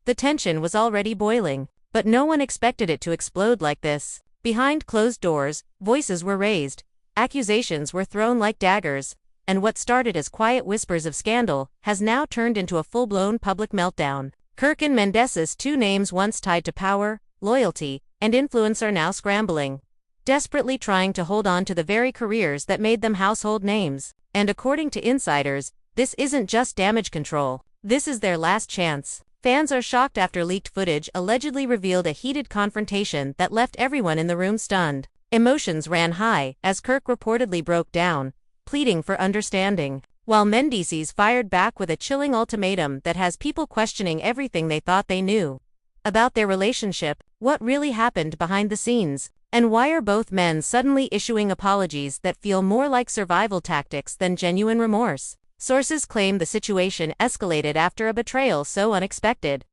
The tension was already boiling, but no one expected it to explode like this. Behind closed doors, voices were raised, accusations were thrown like daggers, and what started as quiet whispers of scandal has now turned into a full-blown public meltdown. Kirk and Mendeecees, two names once tied to power, loyalty, and influence, are now scrambling, desperately trying to hold on to the very careers that made them household names. And according to insiders, this isn't just damage control, this is their last chance. Fans are shocked after leaked footage allegedly revealed a heated confrontation that left everyone in the room stunned. Emotions ran high as Kirk reportedly broke down, pleading for understanding, while Mendeecees fired back with a chilling ultimatum that has people questioning everything they thought they knew about their relationship. What really happened behind the scenes? And why are both men suddenly issuing apologies that feel more like survival tactics than genuine remorse? Sources claim the situation escalated after a betrayal so unexpected.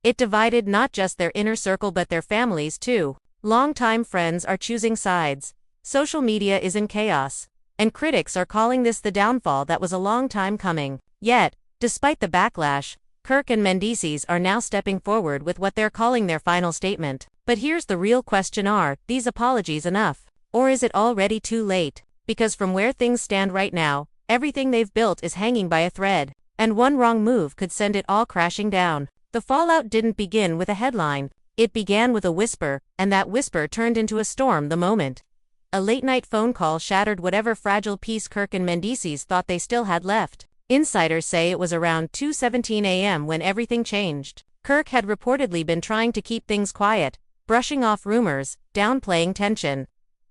It divided not just their inner circle but their families too. Longtime friends are choosing sides. Social media is in chaos, and critics are calling this the downfall that was a long time coming. Yet, despite the backlash, Kirk and Mendeecees are now stepping forward with what they're calling their final statement. But here's the real question: are these apologies enough? Or is it already too late? Because from where things stand right now, everything they've built is hanging by a thread, and one wrong move could send it all crashing down. The fallout didn't begin with a headline, it began with a whisper, and that whisper turned into a storm the moment a late-night phone call shattered whatever fragile peace Kirk and Mendeecees thought they still had left. Insiders say it was around 2:17 a.m. when everything changed. Kirk had reportedly been trying to keep things quiet, brushing off rumors, downplaying tension,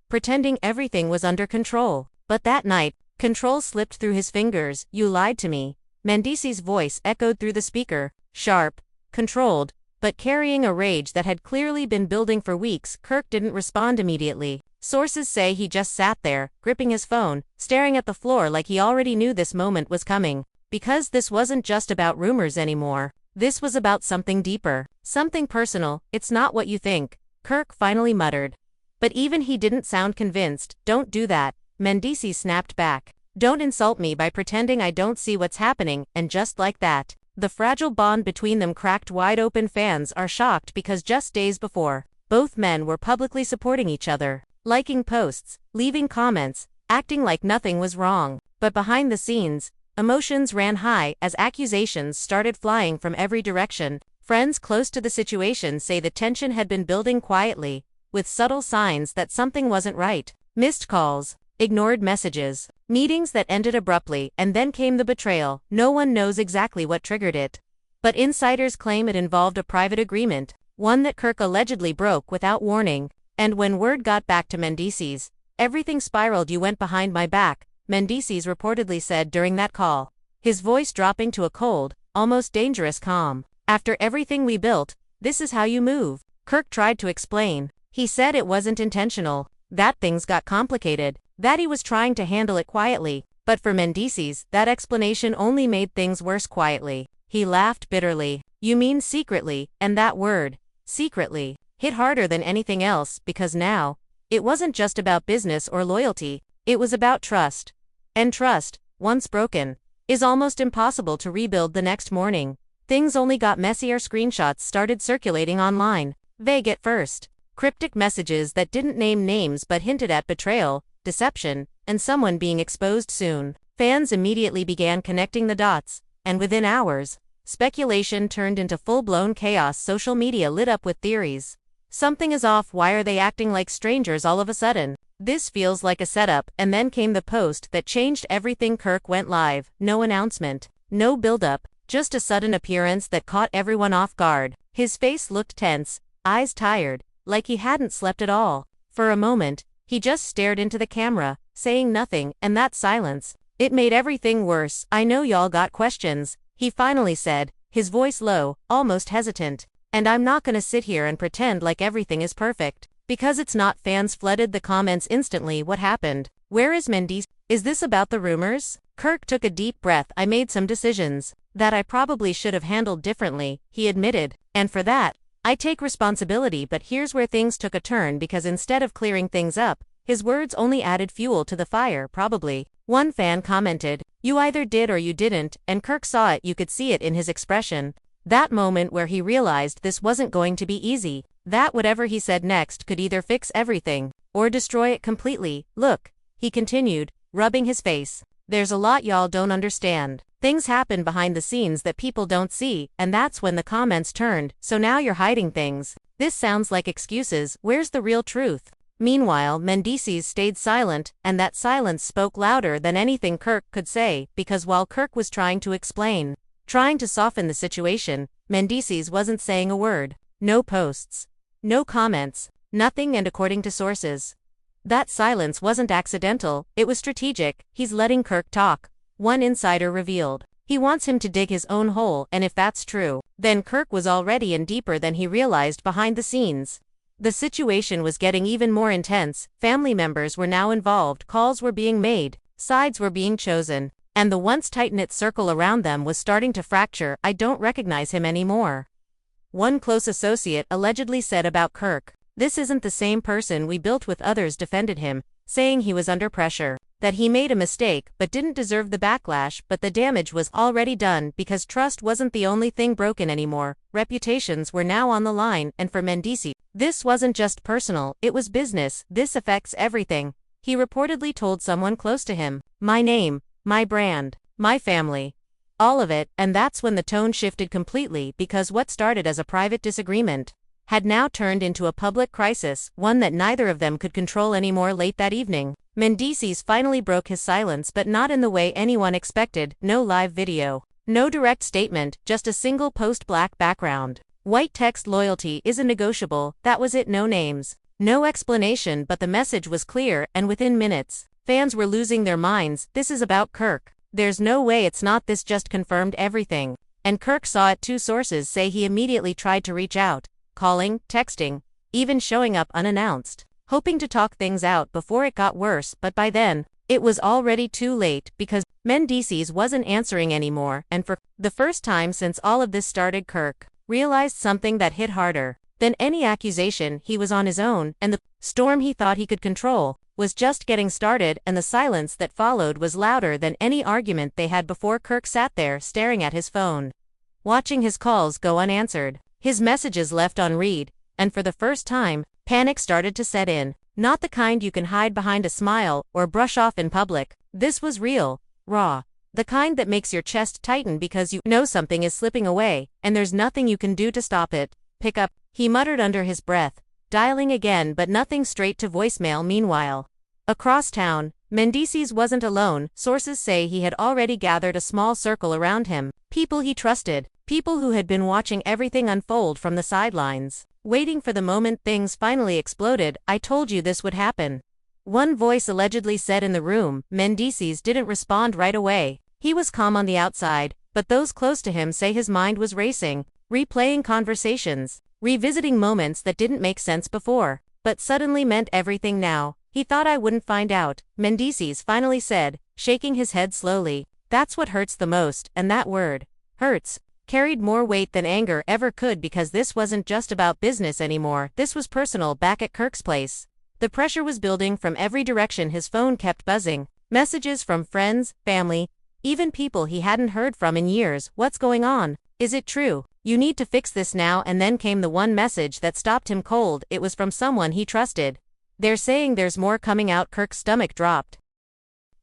pretending everything was under control. But that night, control slipped through his fingers. "You lied to me." Mendeecees' voice echoed through the speaker, sharp, controlled, but carrying a rage that had clearly been building for weeks. Kirk didn't respond immediately. Sources say he just sat there, gripping his phone, staring at the floor like he already knew this moment was coming. Because this wasn't just about rumors anymore. This was about something deeper, something personal. "It's not what you think," Kirk finally muttered. But even he didn't sound convinced. "Don't do that," Mendeecees snapped back. "Don't insult me by pretending I don't see what's happening." And just like that, the fragile bond between them cracked wide open. Fans are shocked because just days before, both men were publicly supporting each other, liking posts, leaving comments, acting like nothing was wrong. But behind the scenes, emotions ran high as accusations started flying from every direction. Friends close to the situation say the tension had been building quietly, with subtle signs that something wasn't right. Missed calls, ignored messages, meetings that ended abruptly, and then came the betrayal. No one knows exactly what triggered it, but insiders claim it involved a private agreement, one that Kirk allegedly broke without warning. And when word got back to Mendeecees, everything spiraled. "You went behind my back," Mendeecees reportedly said during that call, his voice dropping to a cold, almost dangerous calm. "After everything we built, this is how you move." Kirk tried to explain. He said it wasn't intentional, that things got complicated, that he was trying to handle it quietly. But for Mendeecees, that explanation only made things worse. Quietly, he laughed bitterly. "You mean secretly," and that word, secretly, hit harder than anything else, because now, it wasn't just about business or loyalty, it was about trust. And trust, once broken, is almost impossible to rebuild the next morning. Things only got messier. Screenshots started circulating online, vague at first, cryptic messages that didn't name names but hinted at betrayal, deception, and someone being exposed soon. Fans immediately began connecting the dots, and within hours, speculation turned into full-blown chaos. Social media lit up with theories. Something is off. Why are they acting like strangers all of a sudden? This feels like a setup. And then came the post that changed everything. Kirk went live. No announcement, no build-up, just a sudden appearance that caught everyone off guard. His face looked tense, eyes tired, like he hadn't slept at all. For a moment, he just stared into the camera, saying nothing, and that silence, it made everything worse. "I know y'all got questions," he finally said, his voice low, almost hesitant. "And I'm not gonna sit here and pretend like everything is perfect, because it's not." Fans flooded the comments instantly. "What happened? Where is Mendeecees? Is this about the rumors?" Kirk took a deep breath. "I made some decisions that I probably should have handled differently," he admitted. "And for that, I take responsibility." But here's where things took a turn, because instead of clearing things up, his words only added fuel to the fire. "Probably," one fan commented, "you either did or you didn't," and Kirk saw it. You could see it in his expression. That moment where he realized this wasn't going to be easy. That whatever he said next could either fix everything, or destroy it completely. Look, he continued, rubbing his face. There's a lot y'all don't understand. Things happen behind the scenes that people don't see, and that's when the comments turned, so now you're hiding things. This sounds like excuses, where's the real truth? Meanwhile, Mendeecees stayed silent, and that silence spoke louder than anything Kirk could say, because while Kirk was trying to explain, trying to soften the situation, Mendeecees wasn't saying a word. No posts. No comments. Nothing, and according to sources, that silence wasn't accidental, it was strategic. He's letting Kirk talk. One insider revealed. He wants him to dig his own hole, and if that's true, then Kirk was already in deeper than he realized behind the scenes. The situation was getting even more intense. Family members were now involved, calls were being made, sides were being chosen, and the once tight-knit circle around them was starting to fracture. I don't recognize him anymore, one close associate allegedly said about Kirk. This isn't the same person we built with. Others defended him, saying he was under pressure, that he made a mistake but didn't deserve the backlash, but the damage was already done because trust wasn't the only thing broken anymore. Reputations were now on the line, and for Mendeecees, this wasn't just personal, it was business. This affects everything, he reportedly told someone close to him. My name, my brand, my family. All of it, and that's when the tone shifted completely, because what started as a private disagreement had now turned into a public crisis, one that neither of them could control anymore. Late that evening, Mendeecees finally broke his silence, but not in the way anyone expected. No live video, no direct statement, just a single post, black background, white text. Loyalty isn't negotiable, that was it. No names, no explanation, but the message was clear, and within minutes, fans were losing their minds. This is about Kirk. There's no way it's not. This just confirmed everything. And Kirk saw it too. Sources say he immediately tried to reach out, calling, texting, even showing up unannounced, hoping to talk things out before it got worse, but by then, it was already too late, because Mendeecees wasn't answering anymore, and for the first time since all of this started, Kirk realized something that hit harder than any accusation. He was on his own, and the storm he thought he could control was just getting started, and the silence that followed was louder than any argument they had before. Kirk sat there staring at his phone, watching his calls go unanswered, his messages left unread, and for the first time, panic started to set in. Not the kind you can hide behind a smile or brush off in public. This was real, raw, the kind that makes your chest tighten because you know something is slipping away, and there's nothing you can do to stop it. Pick up, he muttered under his breath, dialing again, but nothing. Straight to voicemail. Meanwhile, across town, Mendeecees wasn't alone. Sources say he had already gathered a small circle around him, people he trusted, people who had been watching everything unfold from the sidelines, waiting for the moment things finally exploded. I told you this would happen, one voice allegedly said in the room. Mendeecees didn't respond right away. He was calm on the outside, but those close to him say his mind was racing, replaying conversations, revisiting moments that didn't make sense before, but suddenly meant everything now. He thought I wouldn't find out, Mendeecees finally said, shaking his head slowly. That's what hurts the most, and that word, hurts, carried more weight than anger ever could, because this wasn't just about business anymore, this was personal. Back at Kirk's place, the pressure was building from every direction. His phone kept buzzing, messages from friends, family, even people he hadn't heard from in years. What's going on? Is it true? You need to fix this now. And then came the one message that stopped him cold. It was from someone he trusted. They're saying there's more coming out. Kirk's stomach dropped.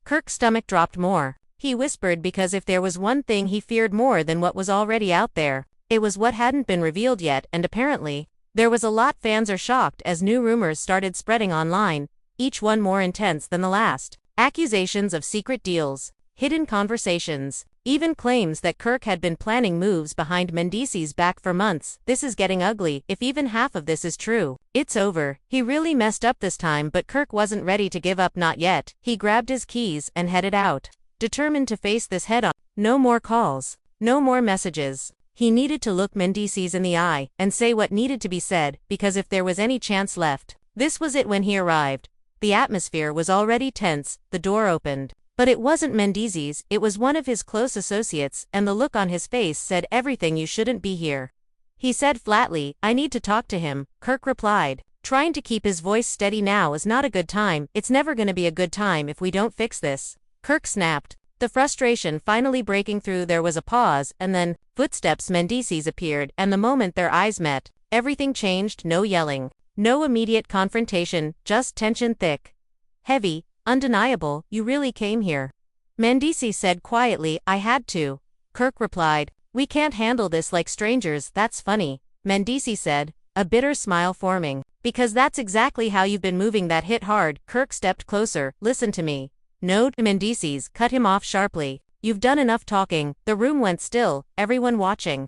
Kirk's stomach dropped more. He whispered, because if there was one thing he feared more than what was already out there, it was what hadn't been revealed yet, and apparently, there was a lot. Fans are shocked as new rumors started spreading online, each one more intense than the last. Accusations of secret deals, hidden conversations, even claims that Kirk had been planning moves behind Mendeecees' back for months. This is getting ugly. If even half of this is true, it's over. He really messed up this time, but Kirk wasn't ready to give up, not yet. He grabbed his keys and headed out, determined to face this head on. No more calls, no more messages. He needed to look Mendeecees in the eye and say what needed to be said, because if there was any chance left, this was it. When he arrived, the atmosphere was already tense. The door opened, but it wasn't Mendeecees, it was one of his close associates, and the look on his face said everything. You shouldn't be here, he said flatly. I need to talk to him, Kirk replied, trying to keep his voice steady. Now is not a good time. It's never gonna be a good time if we don't fix this, Kirk snapped, the frustration finally breaking through. There was a pause, and then, Footsteps. Mendeecees appeared, and the moment their eyes met, everything changed. No yelling. No immediate confrontation, just tension, thick, heavy, undeniable. You really came here? Mendeecees said quietly. I had to. Kirk replied. We can't handle this like strangers. That's funny, Mendeecees said, a bitter smile forming. Because that's exactly how you've been moving. That hit hard. Kirk stepped closer. Listen to me. No, Mendeecees cut him off sharply. You've done enough talking. The room went still, everyone watching.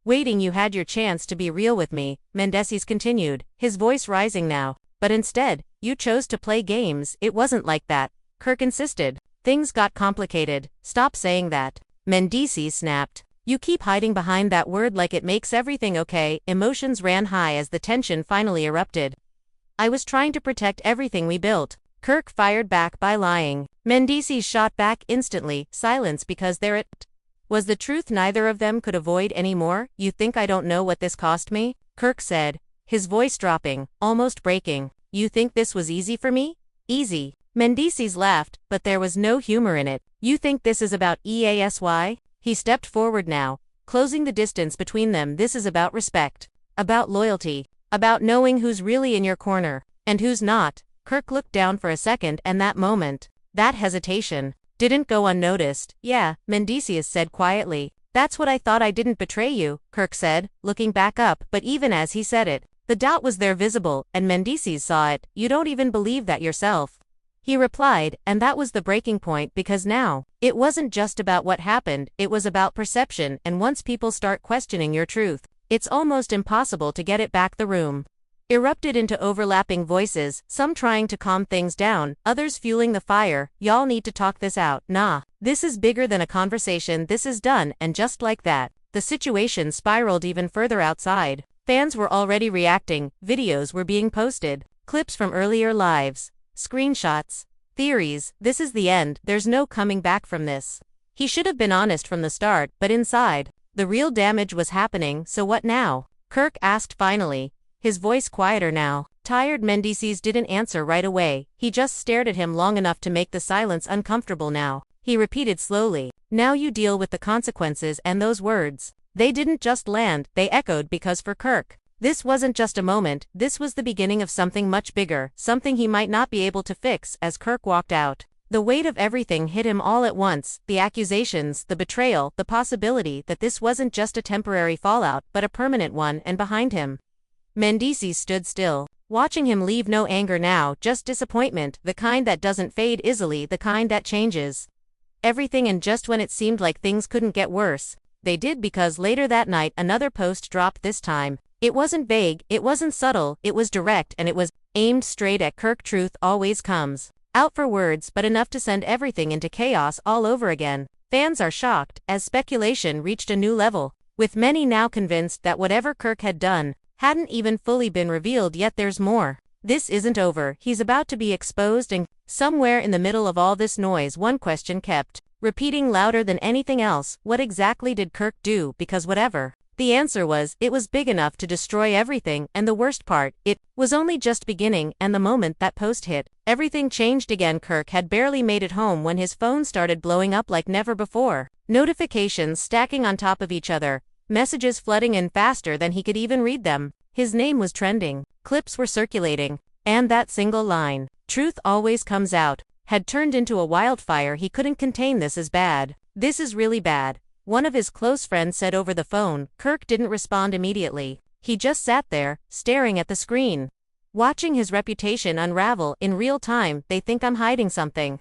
Waiting. You had your chance to be real with me, Mendeecees continued, his voice rising now. But instead, you chose to play games. It wasn't like that, Kirk insisted. Things got complicated. Stop saying that, Mendeecees snapped. You keep hiding behind that word like it makes everything okay. Emotions ran high as the tension finally erupted. I was trying to protect everything we built, Kirk fired back by lying. Mendeecees shot back instantly. Silence, because there it was the truth neither of them could avoid anymore. You think I don't know what this cost me? Kirk said, his voice dropping, almost breaking. You think this was easy for me? Easy. Mendeecees laughed, but there was no humor in it. You think this is about EASY? He stepped forward now, closing the distance between them. This is about respect, about loyalty, about knowing who's really in your corner, and who's not. Kirk looked down for a second, and that moment, that hesitation, didn't go unnoticed. Yeah, Mendeecees said quietly. That's what I thought. I didn't betray you, Kirk said, looking back up, but even as he said it, the doubt was there, visible, and Mendeecees saw it. You don't even believe that yourself, he replied, and that was the breaking point, because now, it wasn't just about what happened, it was about perception, and once people start questioning your truth, it's almost impossible to get it back. The room erupted into overlapping voices, some trying to calm things down, others fueling the fire. Y'all need to talk this out. Nah, this is bigger than a conversation. This is done. And just like that, the situation spiraled even further outside. Fans were already reacting, videos were being posted, clips from earlier lives, screenshots, theories. This is the end. There's no coming back from this. He should have been honest from the start, but inside, the real damage was happening. So what now? Kirk asked finally, his voice quieter now. Tired. Mendeecees didn't answer right away. He just stared at him long enough to make the silence uncomfortable. Now, he repeated slowly, now you deal with the consequences. And those words, they didn't just land, they echoed, because for Kirk, this wasn't just a moment, this was the beginning of something much bigger, something he might not be able to fix. As Kirk walked out, the weight of everything hit him all at once, the accusations, the betrayal, the possibility that this wasn't just a temporary fallout but a permanent one. And behind him, Mendeecees stood still, watching him leave. No anger now, just disappointment, the kind that doesn't fade easily, the kind that changes everything. And just when it seemed like things couldn't get worse, they did, because later that night another post dropped. This time, it wasn't vague, it wasn't subtle, it was direct, and it was aimed straight at Kirk. Truth always comes out for words, but enough to send everything into chaos all over again. Fans are shocked, as speculation reached a new level, with many now convinced that whatever Kirk had done hadn't even fully been revealed yet. There's more. This isn't over. He's about to be exposed. And somewhere in the middle of all this noise, one question kept repeating louder than anything else. What exactly did Kirk do? Because whatever the answer was, it was big enough to destroy everything. And the worst part, it was only just beginning. And the moment that post hit, everything changed again. Kirk had barely made it home when his phone started blowing up like never before. Notifications stacking on top of each other, messages flooding in faster than he could even read them. His name was trending, clips were circulating, and that single line, truth always comes out, had turned into a wildfire he couldn't contain. This is bad. This is really bad, one of his close friends said over the phone. Kirk didn't respond immediately. He just sat there, staring at the screen, watching his reputation unravel in real time. They think I'm hiding something,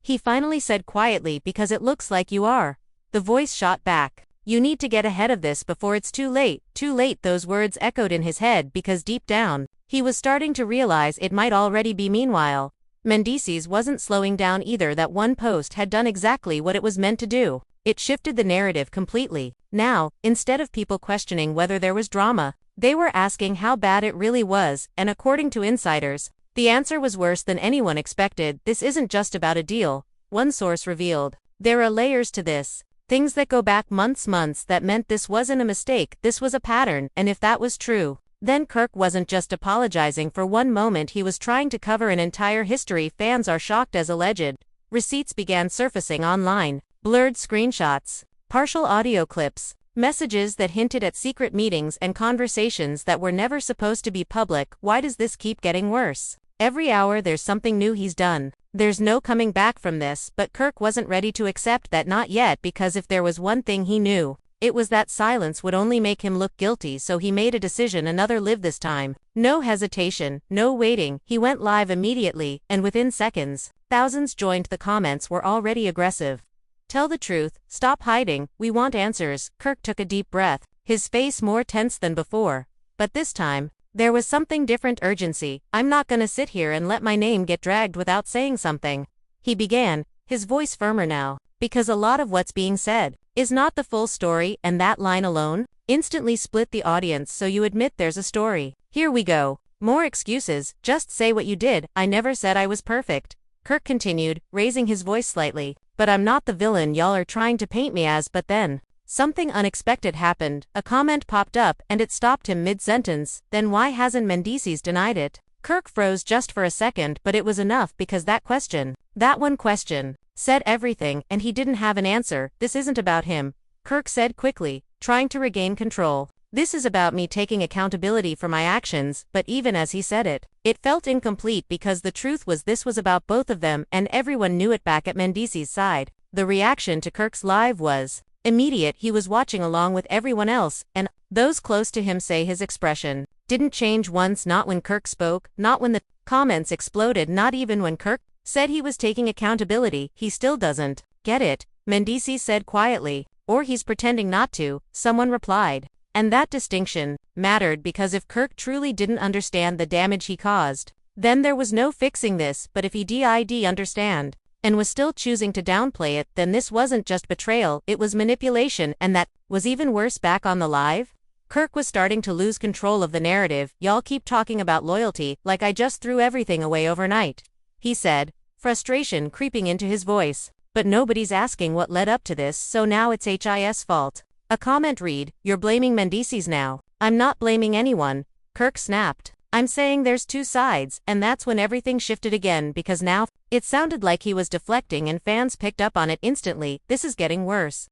he finally said quietly. Because it looks like you are. The voice shot back. You need to get ahead of this before it's too late. Too late. Those words echoed in his head, because deep down, he was starting to realize it might already be. Meanwhile, Mendeecees wasn't slowing down either. That one post had done exactly what it was meant to do. It shifted the narrative completely. Now, instead of people questioning whether there was drama, they were asking how bad it really was, and according to insiders, the answer was worse than anyone expected. This isn't just about a deal, one source revealed. There are layers to this. Things that go back months that meant this wasn't a mistake, this was a pattern. And if that was true, then Kirk wasn't just apologizing for one moment, he was trying to cover an entire history. Fans are shocked as alleged receipts began surfacing online, blurred screenshots, partial audio clips, Messages that hinted at secret meetings and conversations that were never supposed to be public. Why does this keep getting worse? Every hour there's something new he's done. There's no coming back from this, but Kirk wasn't ready to accept that, not yet, because if there was one thing he knew, it was that silence would only make him look guilty, so he made a decision, another live this time. No hesitation, no waiting, he went live immediately, and within seconds, thousands joined. The comments were already aggressive. Tell the truth, stop hiding, we want answers. Kirk took a deep breath, his face more tense than before. But this time, there was something different, urgency. I'm not gonna sit here and let my name get dragged without saying something. He began, his voice firmer now, because a lot of what's being said is not the full story, and that line alone instantly split the audience. So you admit there's a story. Here we go. More excuses, just say what you did. I never said I was perfect. Kirk continued, raising his voice slightly. But I'm not the villain y'all are trying to paint me as. But then, something unexpected happened. A comment popped up, and it stopped him mid-sentence. Then why hasn't Mendeecees denied it? Kirk froze just for a second, but it was enough, because that question, that one question, said everything, and he didn't have an answer. This isn't about him, Kirk said quickly, trying to regain control. This is about me taking accountability for my actions. But even as he said it, it felt incomplete, because the truth was this was about both of them, and everyone knew it. Back at Mendeecees' side, the reaction to Kirk's live was immediate. He was watching along with everyone else, and those close to him say his expression didn't change once, not when Kirk spoke, not when the comments exploded, not even when Kirk said he was taking accountability. He still doesn't get it, Mendeecees said quietly. Or he's pretending not to, someone replied. And that distinction mattered, because if Kirk truly didn't understand the damage he caused, then there was no fixing this. But if he did understand, and was still choosing to downplay it, then this wasn't just betrayal, it was manipulation, and that was even worse. Back on the live, Kirk was starting to lose control of the narrative. Y'all keep talking about loyalty, like I just threw everything away overnight, he said, frustration creeping into his voice. But nobody's asking what led up to this, so now it's his fault. A comment read, you're blaming Mendeecees now. I'm not blaming anyone, Kirk snapped. I'm saying there's two sides, and that's when everything shifted again, because now, it sounded like he was deflecting, and fans picked up on it instantly. This is getting worse.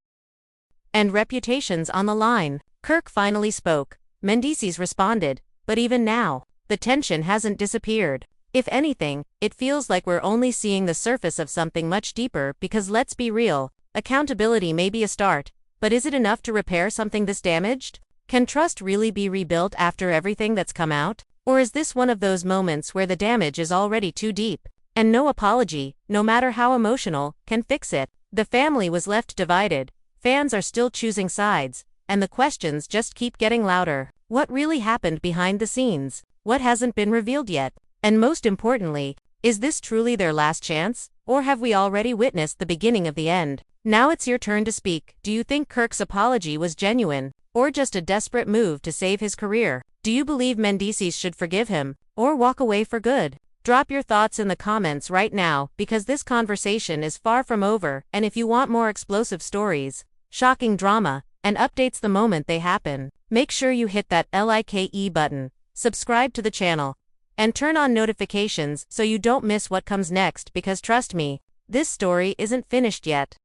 And reputation's on the line. Kirk finally spoke. Mendeecees responded. But even now, the tension hasn't disappeared. If anything, it feels like we're only seeing the surface of something much deeper, because let's be real, accountability may be a start, but is it enough to repair something this damaged? Can trust really be rebuilt after everything that's come out? Or is this one of those moments where the damage is already too deep, and no apology, no matter how emotional, can fix it? The family was left divided, fans are still choosing sides, and the questions just keep getting louder. What really happened behind the scenes? What hasn't been revealed yet? And most importantly, is this truly their last chance? Or have we already witnessed the beginning of the end? Now it's your turn to speak. Do you think Kirk's apology was genuine, or just a desperate move to save his career? Do you believe Mendeecees should forgive him, or walk away for good? Drop your thoughts in the comments right now, because this conversation is far from over, and if you want more explosive stories, shocking drama, and updates the moment they happen, make sure you hit that like button, subscribe to the channel, and turn on notifications so you don't miss what comes next, because trust me, this story isn't finished yet.